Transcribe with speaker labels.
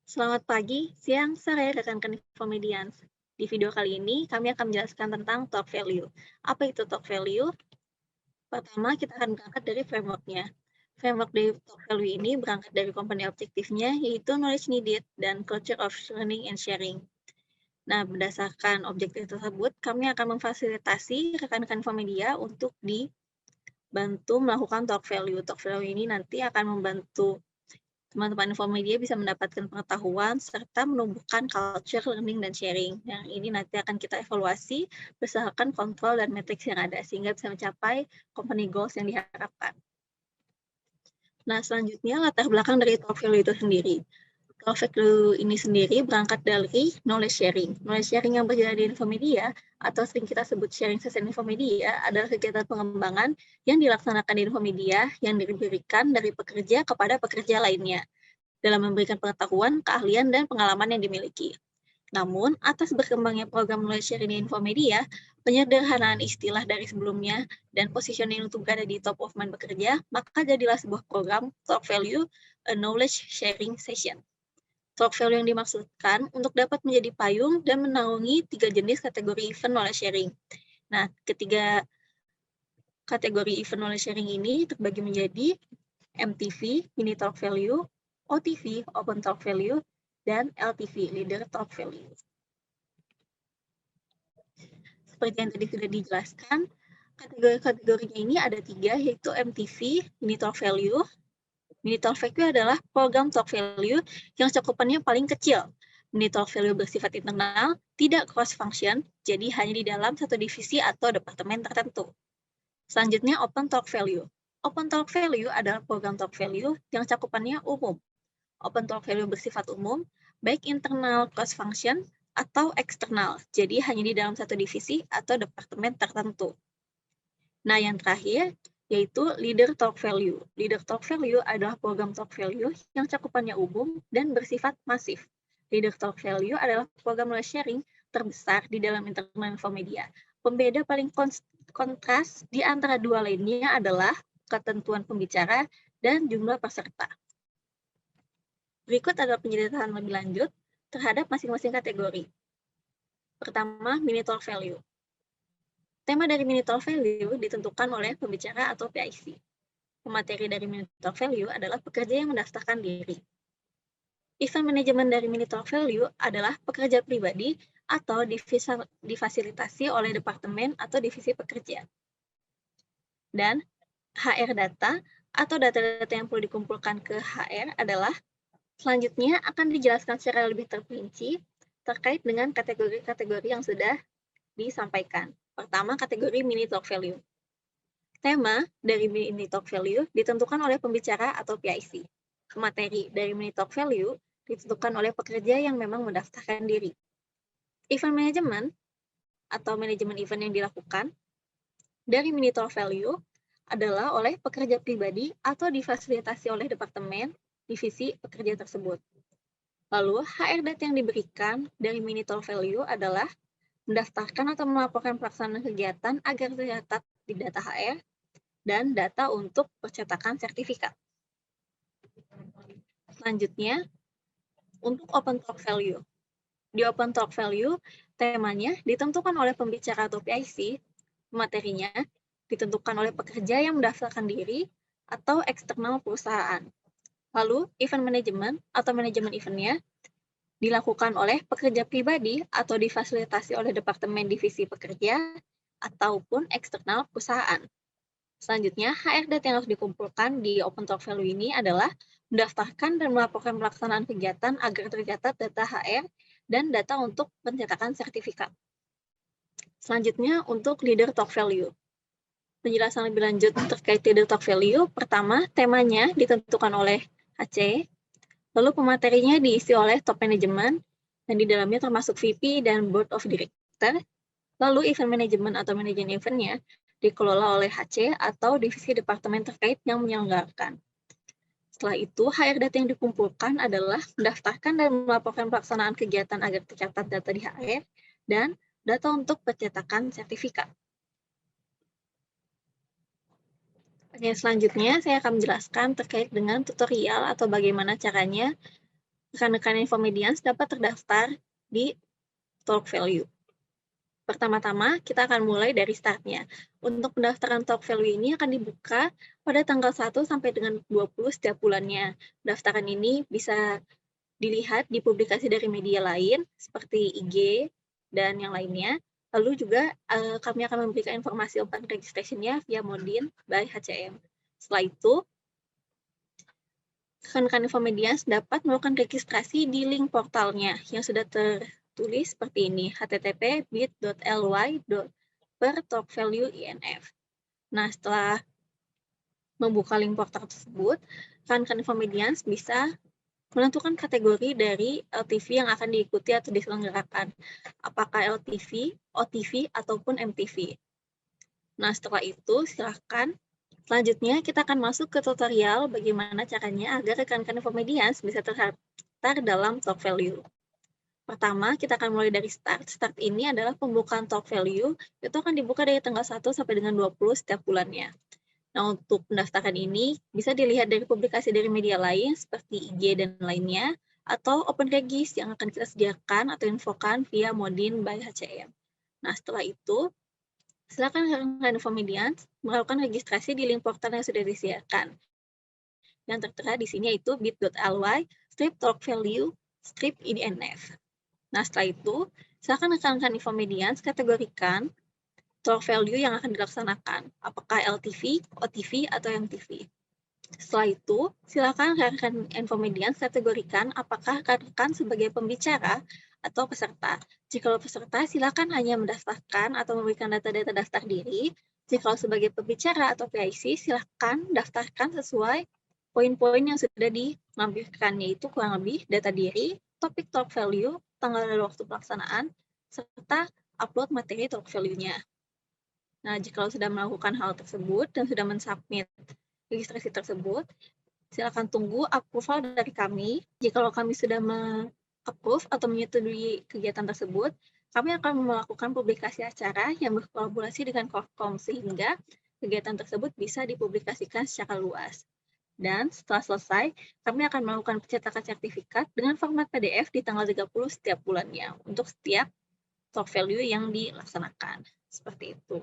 Speaker 1: Selamat pagi, siang, sore, rekan-rekan Infomedians. Di video kali ini, kami akan menjelaskan tentang talk value. Apa itu talk value? Pertama, kita akan berangkat dari framework-nya. Framework dari talk value ini berangkat dari komponen objektifnya, yaitu knowledge needed dan culture of learning and sharing. Nah, berdasarkan objektif tersebut, kami akan memfasilitasi rekan-rekan Infomedia untuk dibantu melakukan talk value. Talk value ini nanti akan membantu teman-teman Infomedia bisa mendapatkan pengetahuan serta menumbuhkan culture learning dan sharing. Yang ini nanti akan kita evaluasi berdasarkan kontrol dan matriks yang ada sehingga bisa mencapai company goals yang diharapkan. Nah, selanjutnya latar belakang dari talk value itu sendiri. Talk value ini sendiri berangkat dari knowledge sharing. Knowledge sharing yang berjalan di Infomedia atau sering kita sebut sharing session Infomedia adalah kegiatan pengembangan yang dilaksanakan di Infomedia yang diberikan dari pekerja kepada pekerja lainnya dalam memberikan pengetahuan, keahlian, dan pengalaman yang dimiliki. Namun, atas berkembangnya program knowledge sharing di Infomedia, penyederhanaan istilah dari sebelumnya, dan positioning untuk berada di top of mind bekerja, maka jadilah sebuah program Talk Value, a Knowledge Sharing Session. Talk Value yang dimaksudkan untuk dapat menjadi payung dan menaungi 3 jenis kategori event knowledge sharing. Nah, ketiga kategori event knowledge sharing ini terbagi menjadi MTV, Mini Talk Value, OTV, Open Talk Value, dan LTV, Leader Talk Value. Seperti yang tadi sudah dijelaskan, kategori-kategorinya ini ada 3, yaitu MTV, Mini Talk Value. Mini Talk Value adalah program talk value yang cakupannya paling kecil. Mini Talk Value bersifat internal, tidak cross-function, jadi hanya di dalam satu divisi atau departemen tertentu. Selanjutnya, Open Talk Value. Open Talk Value adalah program talk value yang cakupannya umum. Open Talk Value bersifat umum, baik internal cross-function atau eksternal, jadi hanya di dalam satu divisi atau departemen tertentu. Nah, yang terakhir, yaitu Leader Talk Value. Leader Talk Value adalah program talk value yang cakupannya umum dan bersifat masif. Leader Talk Value adalah program knowledge sharing terbesar di dalam internal Infomedia. Pembeda paling kontras di antara dua lainnya adalah ketentuan pembicara dan jumlah peserta. Berikut adalah penjelasan lebih lanjut terhadap masing-masing kategori. Pertama, Mini Talk Value. Tema dari Mini Talk Value ditentukan oleh pembicara atau PIC. Pemateri dari Mini Talk Value adalah pekerja yang mendaftarkan diri. Event manajemen dari Mini Talk Value adalah pekerja pribadi atau difasilitasi oleh departemen atau divisi pekerja. Dan HR data atau data-data yang perlu dikumpulkan ke HR adalah selanjutnya akan dijelaskan secara lebih terperinci terkait dengan kategori-kategori yang sudah disampaikan. Pertama, kategori Mini Talk Value. Tema dari Mini Talk Value ditentukan oleh pembicara atau PIC. Materi dari Mini Talk Value ditentukan oleh pekerja yang memang mendaftarkan diri. Event management atau manajemen event yang dilakukan dari Mini Talk Value adalah oleh pekerja pribadi atau difasilitasi oleh departemen, divisi pekerja tersebut. Lalu, HR data yang diberikan dari Mini Talk Value adalah mendaftarkan atau melaporkan pelaksanaan kegiatan agar tercatat di data HR dan data untuk percetakan sertifikat. Selanjutnya, untuk Open Talk Value. Di Open Talk Value, temanya ditentukan oleh pembicara atau PIC, materinya ditentukan oleh pekerja yang mendaftarkan diri atau eksternal perusahaan. Lalu, event management atau manajemen eventnya dilakukan oleh pekerja pribadi atau difasilitasi oleh departemen divisi pekerja ataupun eksternal perusahaan. Selanjutnya, HR data yang harus dikumpulkan di Open Talk Value ini adalah mendaftarkan dan melaporkan pelaksanaan kegiatan agar tercatat data HR dan data untuk pencetakan sertifikat. Selanjutnya, untuk Leader Talk Value. Penjelasan lebih lanjut terkait Leader Talk Value, pertama, temanya ditentukan oleh HC, lalu pematerinya diisi oleh top management, dan di dalamnya termasuk VP dan Board of Director, lalu event management atau manajemen eventnya dikelola oleh HC atau divisi departemen terkait yang menyelenggarakan. Setelah itu, HR data yang dikumpulkan adalah mendaftarkan dan melaporkan pelaksanaan kegiatan agar tercatat data di HR, dan data untuk pencetakan sertifikat. Oke, selanjutnya saya akan menjelaskan terkait dengan tutorial atau bagaimana caranya rekan-rekan Infomedians dapat terdaftar di Talk Value. Pertama-tama, kita akan mulai dari startnya. Untuk pendaftaran Talk Value ini akan dibuka pada tanggal 1 sampai dengan 20 setiap bulannya. Pendaftaran ini bisa dilihat di publikasi dari media lain, seperti IG dan yang lainnya. Lalu juga kami akan memberikan informasi open registration-nya via Modin by HCM. Setelah itu, rekan-rekan Infomedians dapat melakukan registrasi di link portalnya yang sudah tertulis seperti ini, http://bit.ly/talkvalueinf. Nah, setelah membuka link portal tersebut, rekan-rekan Infomedians bisa menentukan kategori dari LTV yang akan diikuti atau diselenggarakan, apakah LTV, OTV, ataupun MTV. Nah, setelah itu silakan selanjutnya kita akan masuk ke tutorial bagaimana caranya agar rekan-rekan Infomedians bisa terdaftar dalam Talk Value. Pertama, kita akan mulai dari start. Start ini adalah pembukaan Talk Value, itu akan dibuka dari tanggal 1 sampai dengan 20 setiap bulannya. Nah, untuk pendaftaran ini bisa dilihat dari publikasi dari media lain seperti IG dan lainnya, atau open regis yang akan kita sediakan atau infokan via Modin by HCM. Nah, setelah itu, silakan rekan-rekan Infomedians melakukan registrasi di link portal yang sudah disediakan. Yang tertera di sini yaitu bit.ly/talkvalue/IDNF. Nah, setelah itu, silakan rekan-rekan Infomedians kategorikan Talk Value yang akan dilaksanakan, apakah LTV, OTV, atau MTV. Setelah itu, silakan rekan-rekan Infomedians kategorikan apakah rekan-rekan sebagai pembicara atau peserta. Jika peserta, silakan hanya mendaftarkan atau memberikan data-data daftar diri. Jika sebagai pembicara atau PIC, silakan daftarkan sesuai poin-poin yang sudah dilampirkan, yaitu kurang lebih data diri, topik Talk Value, tanggal dan waktu pelaksanaan, serta upload materi Talk Value-nya. Nah, jika sudah melakukan hal tersebut dan sudah mensubmit registrasi tersebut, silakan tunggu approval dari kami. Jika kami sudah approve atau menyetujui kegiatan tersebut, kami akan melakukan publikasi acara yang berkolaborasi dengan Korkom sehingga kegiatan tersebut bisa dipublikasikan secara luas. Dan setelah selesai, kami akan melakukan pencetakan sertifikat dengan format PDF di tanggal 30 setiap bulannya untuk setiap Talk Value yang dilaksanakan. Seperti itu.